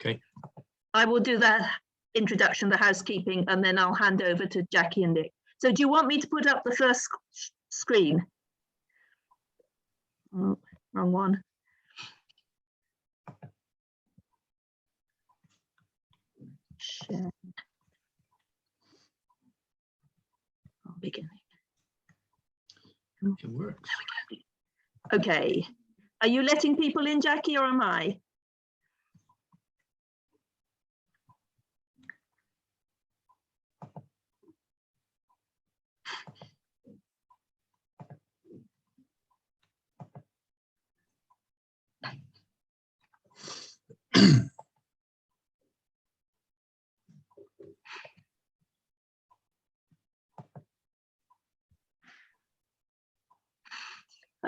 Okay. I will do the introduction, the housekeeping, and then I'll hand over to Jackie and Nick. So do you want me to put up the first screen? Oh, wrong one. Share. I'll begin. It works. Okay. Are you letting people in, Jackie, or am I?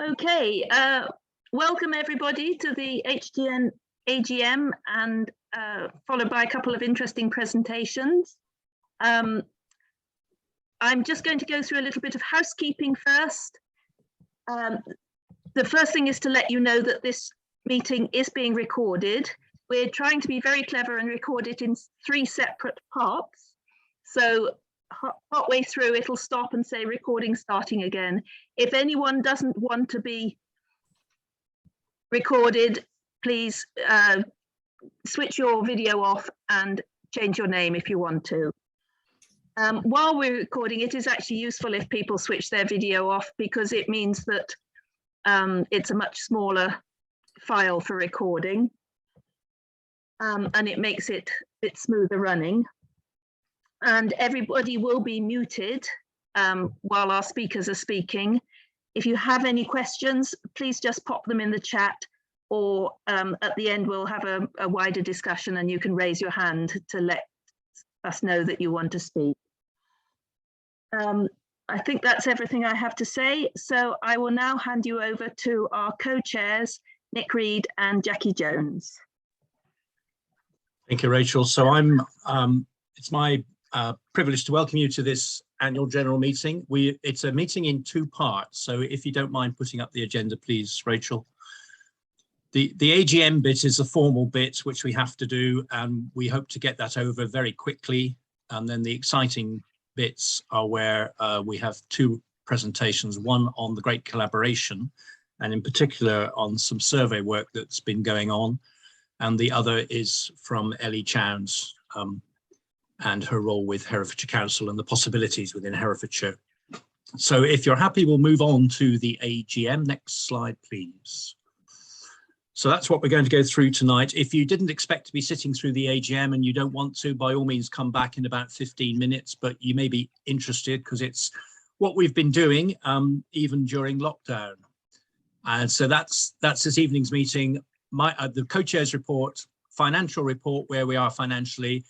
Okay, welcome everybody to the AGM and followed by a couple of interesting presentations. I'm just going to go through a little bit of housekeeping first. The first thing is to let you know that this meeting is being recorded. We're trying to be very clever and record it in 3 separate parts. So partway through, it'll stop and say recording starting again. If anyone doesn't want to be recorded, please switch your video off and change your name if you want to. While we're recording, it is actually useful if people switch their video off, because it means that it's a much smaller file for recording, and it makes it a bit smoother running. And everybody will be muted while our speakers are speaking. If you have any questions, please just pop them in the chat, or at the end we'll have a wider discussion and you can raise your hand to let us know that you want to speak. I think that's everything I have to say. So I will now hand you over to our co-chairs, Nick Reed and Jackie Jones. Thank you, Rachel. So it's my privilege to welcome you to this annual general meeting. It's a meeting in 2 parts, so if you don't mind putting up the agenda, please, Rachel. The AGM bit is a formal bit which we have to do, and we hope to get that over very quickly. And then the exciting bits are where we have 2 presentations, one on the Great Collaboration, and in particular on some survey work that's been going on, and the other is from Ellie Chowns and her role with Herefordshire Council and the possibilities within Herefordshire. So if you're happy, we'll move on to the AGM. Next slide, please. So that's what we're going to go through tonight. If you didn't expect to be sitting through the AGM and you don't want to, by all means come back in about 15 minutes, but you may be interested because it's what we've been doing even during lockdown. And so that's this evening's meeting. The co-chairs report, financial report, where we are financially.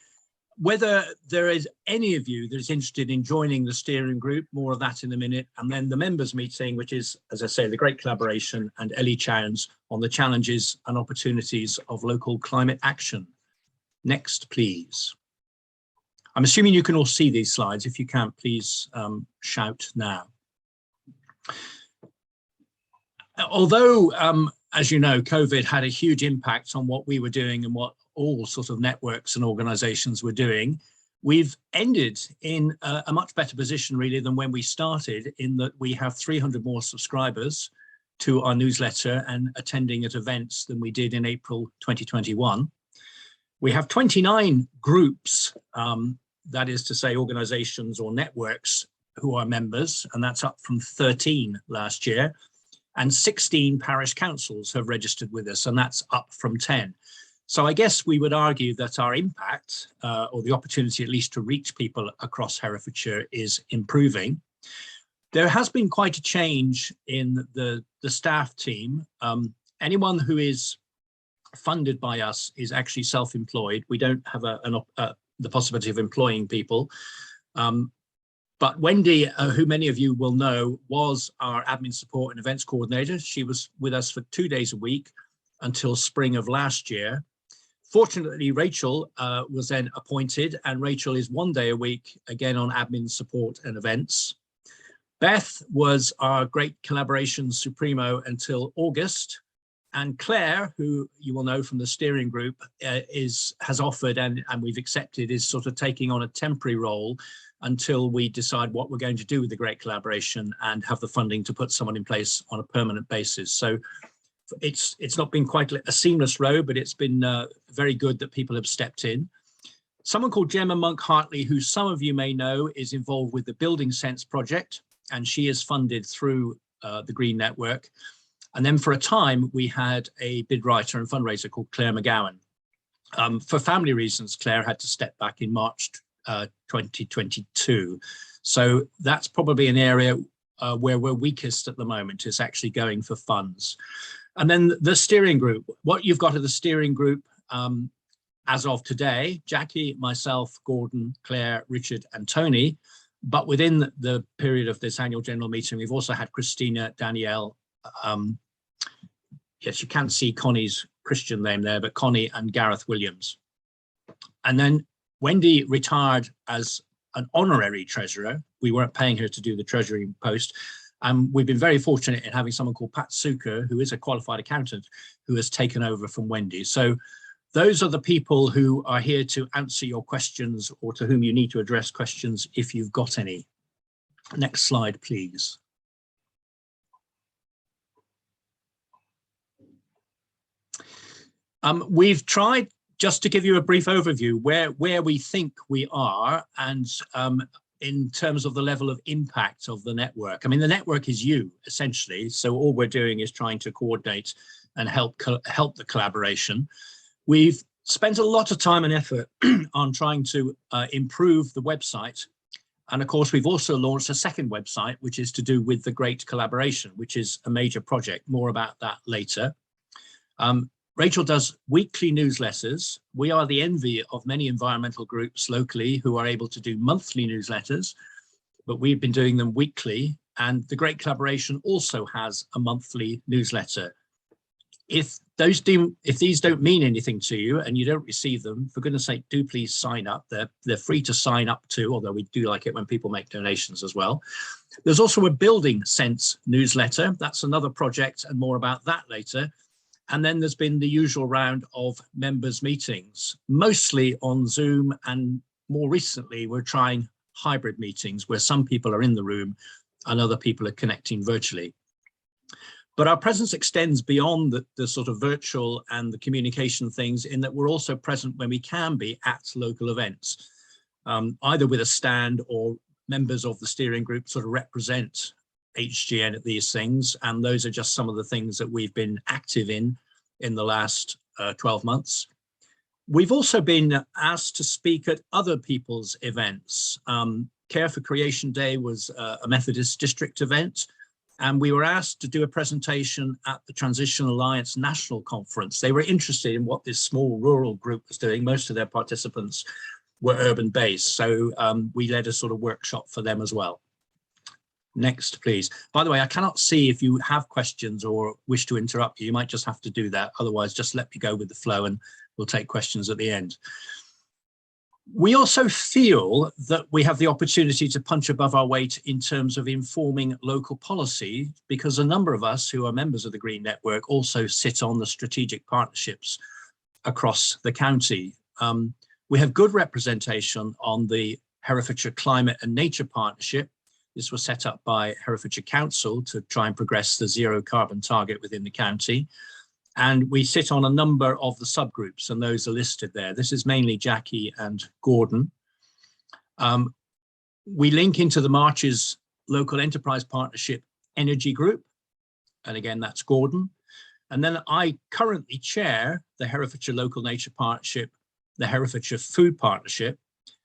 Whether there is any of you that is interested in joining the steering group, more of that in a minute, and then the members meeting, which is, as I say, the Great Collaboration, and Ellie Chowns on the challenges and opportunities of local climate action. Next, please. I'm assuming you can all see these slides. If you can't, please shout now. Although, as you know, COVID had a huge impact on what we were doing and what all sorts of networks and organizations were doing, we've ended in a much better position really than when we started, in that we have 300 more subscribers to our newsletter and attending at events than we did in April 2021. We have 29 groups, that is to say organizations or networks who are members, and that's up from 13 last year. And 16 parish councils have registered with us, and that's up from 10. So I guess we would argue that our impact, or the opportunity at least to reach people across Herefordshire, is improving. There has been quite a change in the staff team. Anyone who is funded by us is actually self-employed. We don't have the possibility of employing people. But Wendy, who many of you will know, was our admin support and events coordinator. She was with us for 2 days a week until spring of last year. Fortunately, Rachel was then appointed, and Rachel is 1 day a week, again on admin support and events. Beth was our Great Collaboration Supremo until August, And Claire, who you will know from the steering group, has offered and we've accepted, is sort of taking on a temporary role until we decide what we're going to do with the Great Collaboration and have the funding to put someone in place on a permanent basis. So it's not been quite a seamless road, but it's been very good that people have stepped in. Someone called Gemma Monk-Hartley, who some of you may know, is involved with the Building Sense project, and she is funded through the Green Network. And then for a time, we had a bid writer and fundraiser called Claire McGowan. For family reasons, Claire had to step back in March 2022. So that's probably an area where we're weakest at the moment, is actually going for funds. And then the steering group, what you've got at the steering group as of today, Jackie, myself, Gordon, Claire, Richard and Tony. But within the period of this annual general meeting, we've also had Christina, Danielle, yes, you can't see Connie's Christian name there, but Connie and Gareth Williams. And then Wendy retired as an honorary treasurer. We weren't paying her to do the treasury post. We've been very fortunate in having someone called Pat Suker, who is a qualified accountant, who has taken over from Wendy. So those are the people who are here to answer your questions, or to whom you need to address questions if you've got any. Next slide, please. We've tried just to give you a brief overview where we think we are, and in terms of the level of impact of the network. I mean, the network is you, essentially. So all we're doing is trying to coordinate and help the collaboration. We've spent a lot of time and effort on trying to improve the website. And of course, we've also launched a second website, which is to do with the Great Collaboration, which is a major project. More about that later. Rachel does weekly newsletters. We are the envy of many environmental groups locally who are able to do monthly newsletters, but we've been doing them weekly. And the Great Collaboration also has a monthly newsletter. If these don't mean anything to you and you don't receive them, for goodness sake, do please sign up. They're free to sign up to, although we do like it when people make donations as well. There's also a Building Sense newsletter. That's another project, and more about that later. And then there's been the usual round of members' meetings, mostly on Zoom, and more recently we're trying hybrid meetings where some people are in the room and other people are connecting virtually. But our presence extends beyond the sort of virtual and the communication things, in that we're also present when we can be at local events, either with a stand, or members of the steering group sort of represent HGN at these things. And those are just some of the things that we've been active in the last 12 months. We've also been asked to speak at other people's events. Care for Creation Day was a Methodist district event, and we were asked to do a presentation at the Transition Alliance National Conference. They were interested in what this small rural group was doing. Most of their participants were urban based, so we led a sort of workshop for them as well. Next, please. By the way, I cannot see if you have questions or wish to interrupt you. You might just have to do that. Otherwise, just let me go with the flow and we'll take questions at the end. We also feel that we have the opportunity to punch above our weight in terms of informing local policy, because a number of us who are members of the Green Network also sit on the strategic partnerships across the county. We have good representation on the Herefordshire Climate and Nature Partnership. This was set up by Herefordshire Council to try and progress the zero carbon target within the county. And we sit on a number of the subgroups, and those are listed there. This is mainly Jackie and Gordon. We link into the March's Local Enterprise Partnership Energy Group. And again, that's Gordon. And then I currently chair the Herefordshire Local Nature Partnership, the Herefordshire Food Partnership,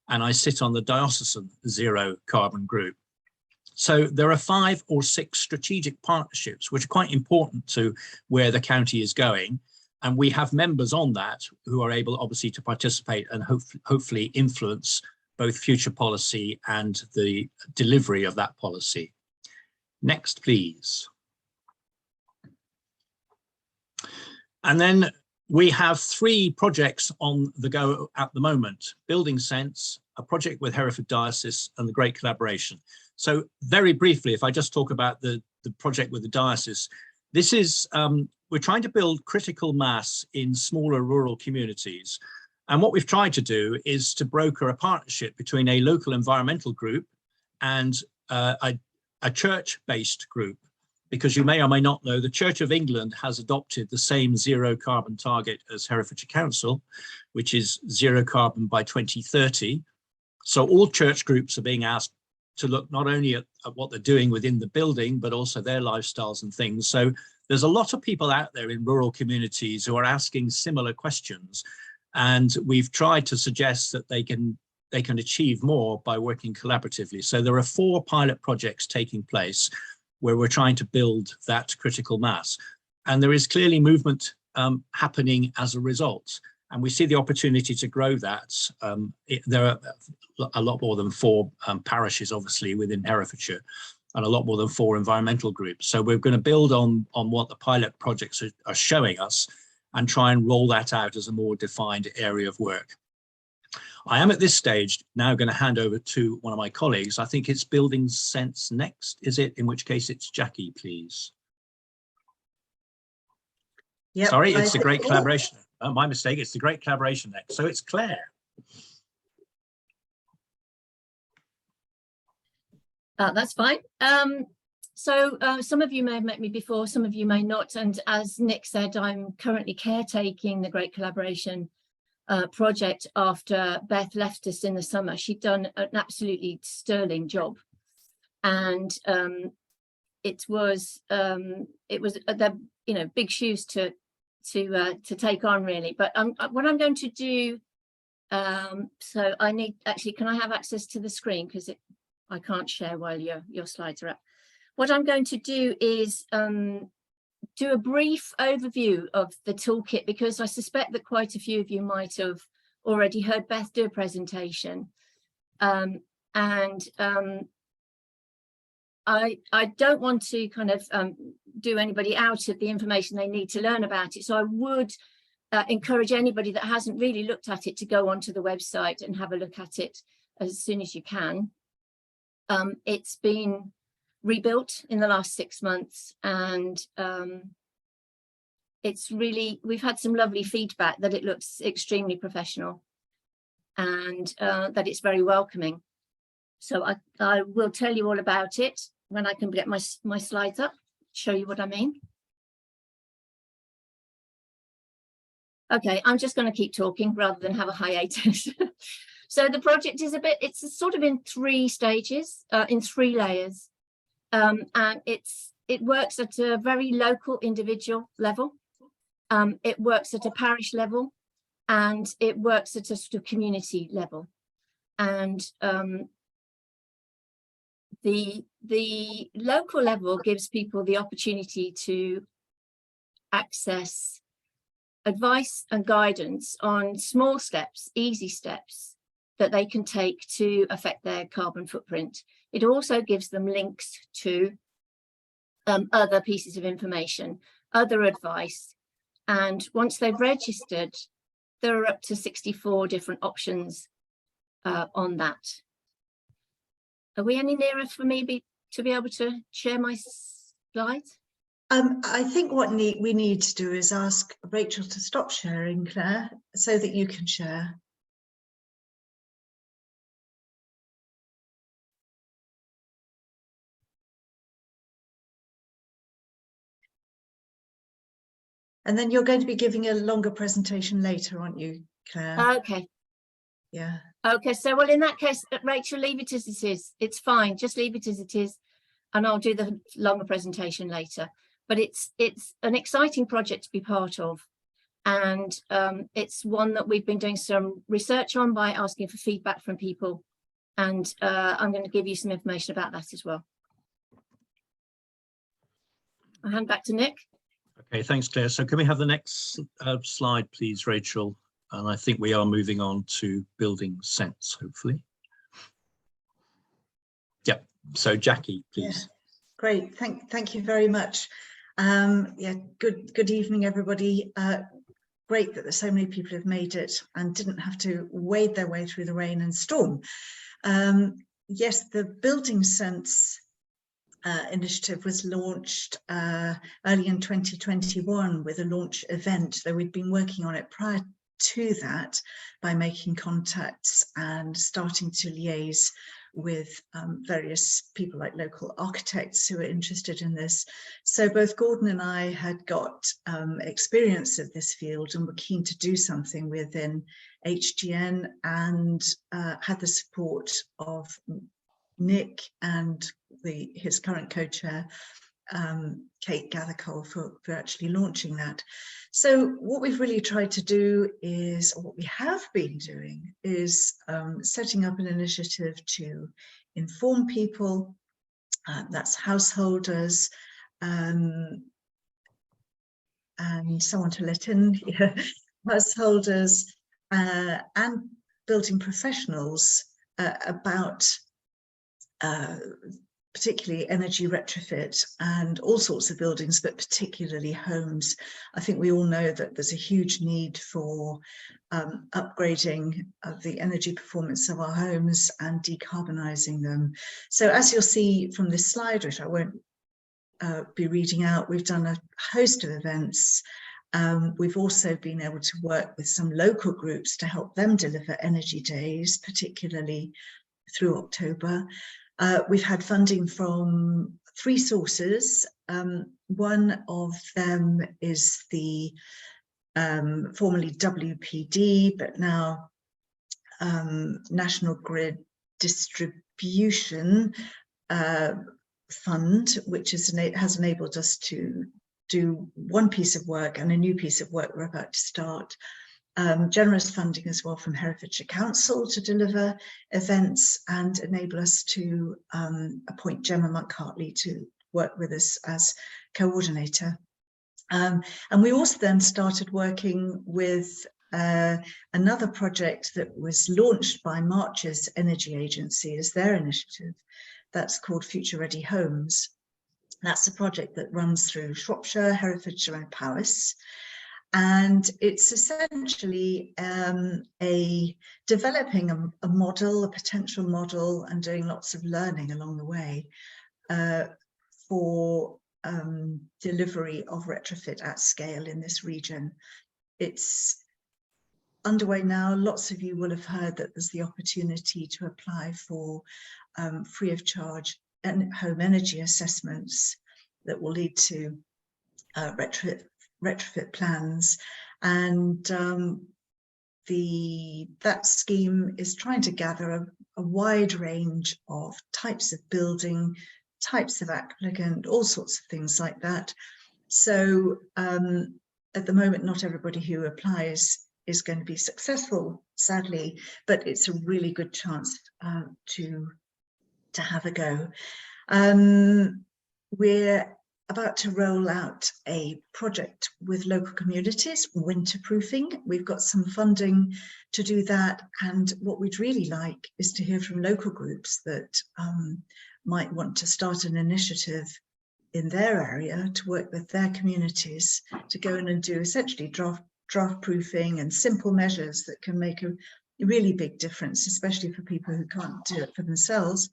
and I sit on the Diocesan Zero Carbon Group. So there are 5 or 6 strategic partnerships, which are quite important to where the county is going. And we have members on that who are able, obviously, to participate and hopefully influence both future policy and the delivery of that policy. Next, please. And then we have 3 projects on the go at the moment: Building Sense, a project with Hereford Diocese, and the Great Collaboration. So very briefly, if I just talk about the project with the diocese, this is we're trying to build critical mass in smaller rural communities. And what we've tried to do is to broker a partnership between a local environmental group and a church-based group, because you may or may not know the Church of England has adopted the same zero carbon target as Herefordshire Council, which is zero carbon by 2030. So all church groups are being asked to look not only at what they're doing within the building, but also their lifestyles and things. So there's a lot of people out there in rural communities who are asking similar questions. And we've tried to suggest that they can achieve more by working collaboratively. So there are 4 pilot projects taking place where we're trying to build that critical mass. And there is clearly movement happening as a result. And we see the opportunity to grow that. There are a lot more than 4 parishes, obviously, within Herefordshire, and a lot more than 4 environmental groups. So we're going to build on what the pilot projects are showing us and try and roll that out as a more defined area of work. I am at this stage now going to hand over to one of my colleagues. I think it's Building Sense next, is it? In which case it's Jackie, please. Yep, sorry, it's a great collaboration. Oh, my mistake, it's the great collaboration next. So it's Claire. That's fine. So some of you may have met me before, some of you may not. And as Nick said, I'm currently caretaking the Great Collaboration project after Beth left us in the summer. She'd done an absolutely sterling job. And it was big shoes to take on, really. But what I'm going to do, so I need, actually, can I have access to the screen? Because I can't share while your slides are up. What I'm going to do is do a brief overview of the toolkit, because I suspect that quite a few of you might have already heard Beth do a presentation. I don't want to kind of do anybody out of the information they need to learn about it. So I would encourage anybody that hasn't really looked at it to go onto the website and have a look at it as soon as you can. It's been rebuilt in the last 6 months, and it's really, we've had some lovely feedback that it looks extremely professional and that it's very welcoming. So I will tell you all about it when I can get my slides up, show you what I mean. Okay, I'm just going to keep talking rather than have a hiatus. So the project is it's sort of in 3 stages, in 3 layers. And it works at a very local individual level. It works at a parish level, and it works at a sort of community level. And the local level gives people the opportunity to access advice and guidance on small steps, easy steps that they can take to affect their carbon footprint. It also gives them links to other pieces of information, other advice. And once they've registered, there are up to 64 different options on that. Are we any nearer for me to be able to share my slides? I think what we need to do is ask Rachel to stop sharing, Claire, so that you can share. And then you're going to be giving a longer presentation later, aren't you, Claire? Okay. Yeah. Okay, so well, in that case, Rachel, leave it as it is. It's fine, just leave it as it is, and I'll do the longer presentation later. But it's an exciting project to be part of, and it's one that we've been doing some research on by asking for feedback from people, and I'm going to give you some information about that as well. I'll hand back to Nick. Okay, thanks, Claire. So can we have the next slide, please, Rachel? And I think we are moving on to Building Sense, hopefully. Yep. So Jackie, please. Yeah. Great. Thank you very much. Yeah. Good evening, everybody. Great that so many people have made it and didn't have to wade their way through the rain and storm. Yes, the Building Sense initiative was launched early in 2021 with a launch event, though we'd been working on it prior to that by making contacts and starting to liaise with various people like local architects who are interested in this. So both Gordon and I had got experience of this field and were keen to do something within HGN, and had the support of Nick and his current co-chair, Kate Gathercole, for actually launching that. So what we've really tried to do is, or what we have been doing, is setting up an initiative to inform people, that's householders, and someone to let in, householders and building professionals about particularly energy retrofit and all sorts of buildings, but particularly homes. I think we all know that there's a huge need for upgrading of the energy performance of our homes and decarbonising them. So as you'll see from this slide, which I won't be reading out, we've done a host of events. We've also been able to work with some local groups to help them deliver energy days, particularly through October. We've had funding from 3 sources. One of them is the formerly WPD, but now National Grid Distribution Fund, which has enabled us to do one piece of work, and a new piece of work we're about to start. Generous funding as well from Herefordshire Council to deliver events and enable us to appoint Gemma Monk-Hartley to work with us as coordinator. And we also then started working with another project that was launched by March's Energy Agency as their initiative. That's called Future Ready Homes. That's a project that runs through Shropshire, Herefordshire and Powys. And it's essentially developing a model, a potential model, and doing lots of learning along the way for delivery of retrofit at scale in this region. It's underway now. Lots of you will have heard that there's the opportunity to apply for free of charge home energy assessments that will lead to retrofit plans, and that scheme is trying to gather a wide range of types of building, types of applicant, all sorts of things like that. So at the moment, not everybody who applies is going to be successful, sadly, but it's a really good chance to have a go. We're about to roll out a project with local communities, winterproofing. We've got some funding to do that, and what we'd really like is to hear from local groups that might want to start an initiative in their area to work with their communities to go in and do essentially draft proofing and simple measures that can make a really big difference, especially for people who can't do it for themselves.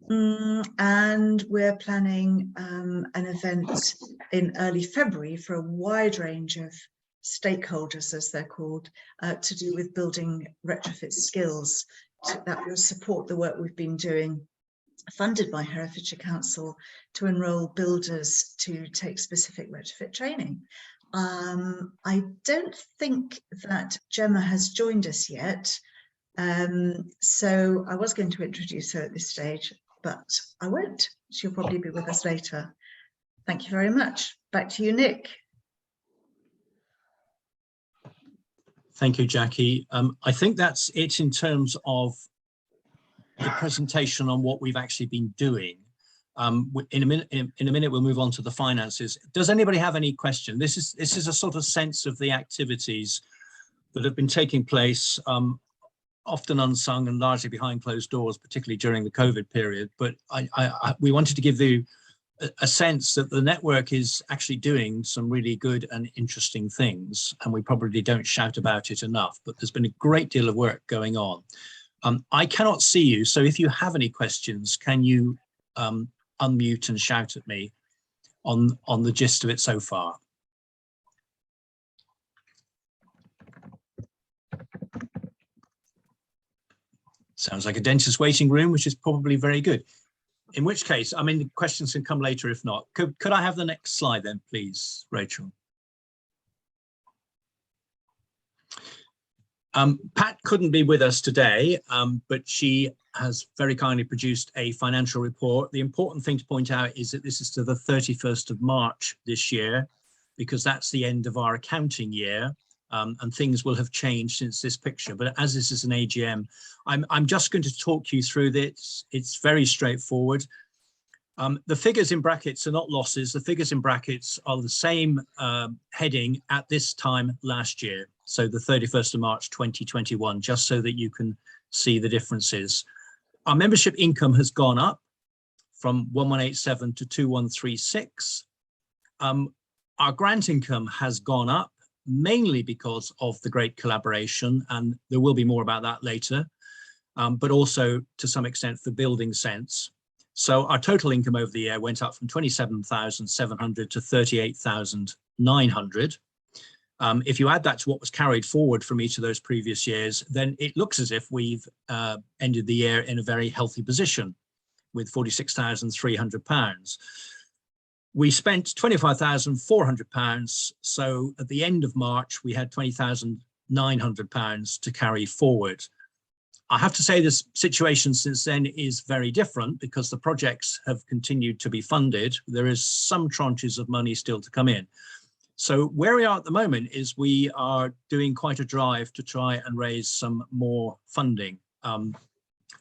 And we're planning an event in early February for a wide range of stakeholders, as they're called, to do with building retrofit skills that will support the work we've been doing, funded by Herefordshire Council, to enrol builders to take specific retrofit training. I don't think that Gemma has joined us yet, so I was going to introduce her at this stage, but I won't. She'll probably be with us later. Thank you very much. Back to you, Nick. Thank you, Jackie. I think that's it in terms of the presentation on what we've actually been doing. In a minute, we'll move on to the finances. Does anybody have any question? This is a sort of sense of the activities that have been taking place, often unsung and largely behind closed doors, particularly during the COVID period. But we wanted to give you a sense that the network is actually doing some really good and interesting things, and we probably don't shout about it enough, but there's been a great deal of work going on. I cannot see you, so if you have any questions, can you unmute and shout at me on the gist of it so far. Sounds like a dentist waiting room, which is probably very good. In which case, I mean, the questions can come later if not. Could I have the next slide then, please, Rachel? Pat couldn't be with us today, but she has very kindly produced a financial report. The important thing to point out is that this is to the 31st of March this year, because that's the end of our accounting year, and things will have changed since this picture. But as this is an AGM, I'm just going to talk you through this. It's very straightforward. The figures in brackets are not losses. The figures in brackets are the same heading at this time last year. So the 31st of March 2021, just so that you can see the differences. Our membership income has gone up from 1187 to 2136. Our grant income has gone up mainly because of the great collaboration, and there will be more about that later, but also to some extent for building sense. So our total income over the year went up from 27,700 to 38,900. If you add that to what was carried forward from each of those previous years, then it looks as if we've ended the year in a very healthy position with £46,300. We spent £25,400. So at the end of March, we had £20,900 to carry forward. I have to say this situation since then is very different because the projects have continued to be funded. There is some tranches of money still to come in. So where we are at the moment is we are doing quite a drive to try and raise some more funding.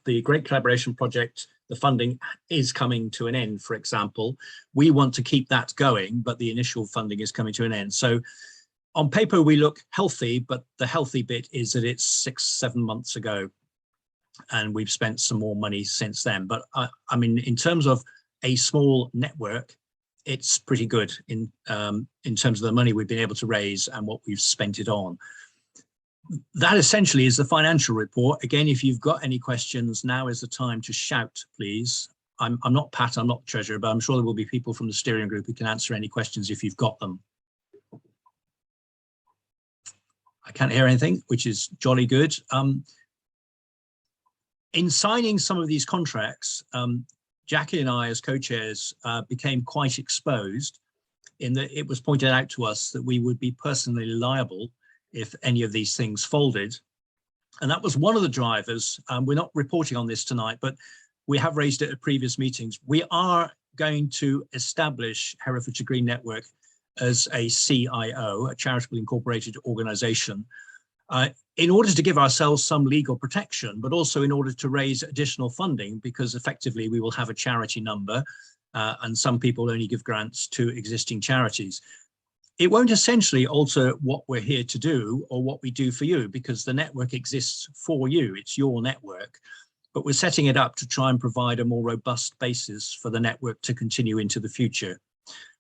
The Great Collaboration Project, the funding is coming to an end, for example. We want to keep that going, but the initial funding is coming to an end. So on paper, we look healthy, but the healthy bit is that it's 6-7 months ago, and we've spent some more money since then. But I mean, in terms of a small network, it's pretty good in terms of the money we've been able to raise and what we've spent it on. That essentially is the financial report. Again, if you've got any questions, now is the time to shout, please. I'm not Pat, I'm not treasurer, but I'm sure there will be people from the steering group who can answer any questions if you've got them. I can't hear anything, which is jolly good. In signing some of these contracts, Jackie and I as co-chairs became quite exposed in that it was pointed out to us that we would be personally liable if any of these things folded. And that was one of the drivers. We're not reporting on this tonight, but we have raised it at previous meetings. We are going to establish Herefordshire Green Network as a CIO, a charitable incorporated organisation, in order to give ourselves some legal protection, but also in order to raise additional funding, because effectively we will have a charity number and some people only give grants to existing charities. It won't essentially alter what we're here to do or what we do for you, because the network exists for you. It's your network, but we're setting it up to try and provide a more robust basis for the network to continue into the future.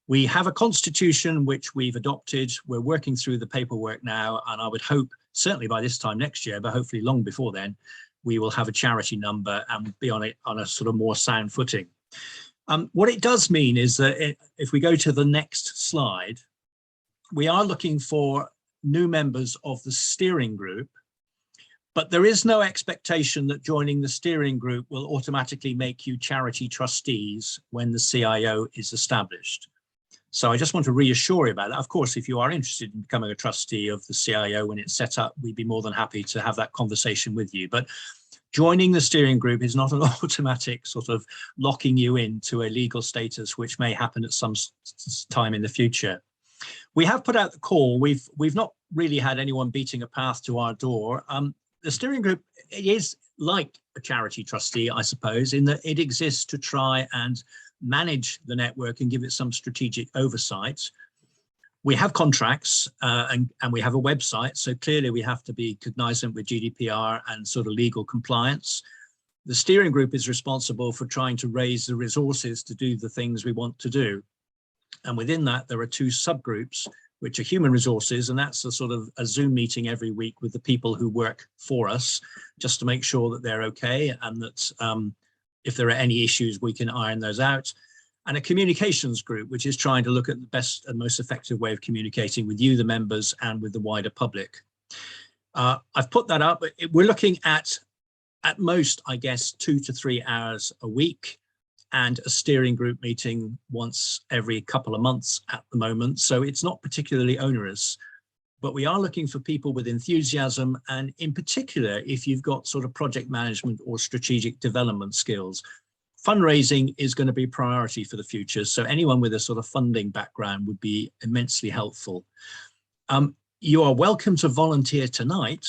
We have a constitution which we've adopted. We're working through the paperwork now, and I would hope certainly by this time next year, but hopefully long before then, we will have a charity number and be on it on a sort of more sound footing. What it does mean is that if we go to the next slide, we are looking for new members of the steering group, but there is no expectation that joining the steering group will automatically make you charity trustees when the CIO is established. So I just want to reassure you about that. Of course, if you are interested in becoming a trustee of the CIO when it's set up, we'd be more than happy to have that conversation with you. But joining the steering group is not an automatic sort of locking you into a legal status, which may happen at some time in the future. We have put out the call. We've not really had anyone beating a path to our door. The steering group is like a charity trustee, I suppose, in that it exists to try and manage the network and give it some strategic oversight. We have contracts and we have a website, so clearly we have to be cognizant with GDPR and sort of legal compliance. The steering group is responsible for trying to raise the resources to do the things we want to do. And within that, there are two subgroups, which are human resources, and that's a sort of a Zoom meeting every week with the people who work for us, just to make sure that they're okay and that if there are any issues, we can iron those out. And a communications group, which is trying to look at the best and most effective way of communicating with you, the members, and with the wider public. I've put that up. We're looking at most, I guess, 2 to 3 hours a week, and a steering group meeting once every couple of months at the moment. So it's not particularly onerous, but we are looking for people with enthusiasm, and in particular, if you've got sort of project management or strategic development skills. Fundraising is going to be priority for the future, so anyone with a sort of funding background would be immensely helpful. You are welcome to volunteer tonight,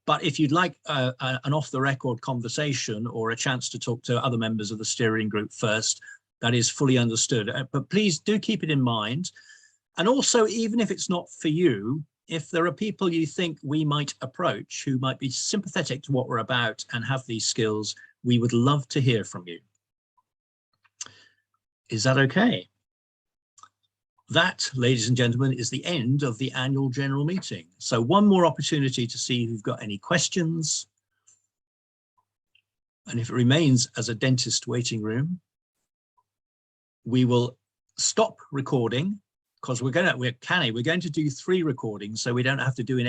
but if you'd like an off-the-record conversation or a chance to talk to other members of the steering group first, that is fully understood. But please do keep it in mind. And also, even if it's not for you, if there are people you think we might approach who might be sympathetic to what we're about and have these skills, we would love to hear from you. Is that okay? That, ladies and gentlemen, is the end of the annual general meeting. So one more opportunity to see if you've got any questions. And if it remains as a dentist waiting room, we will stop recording, because we're going to do 3 recordings, so we don't have to do an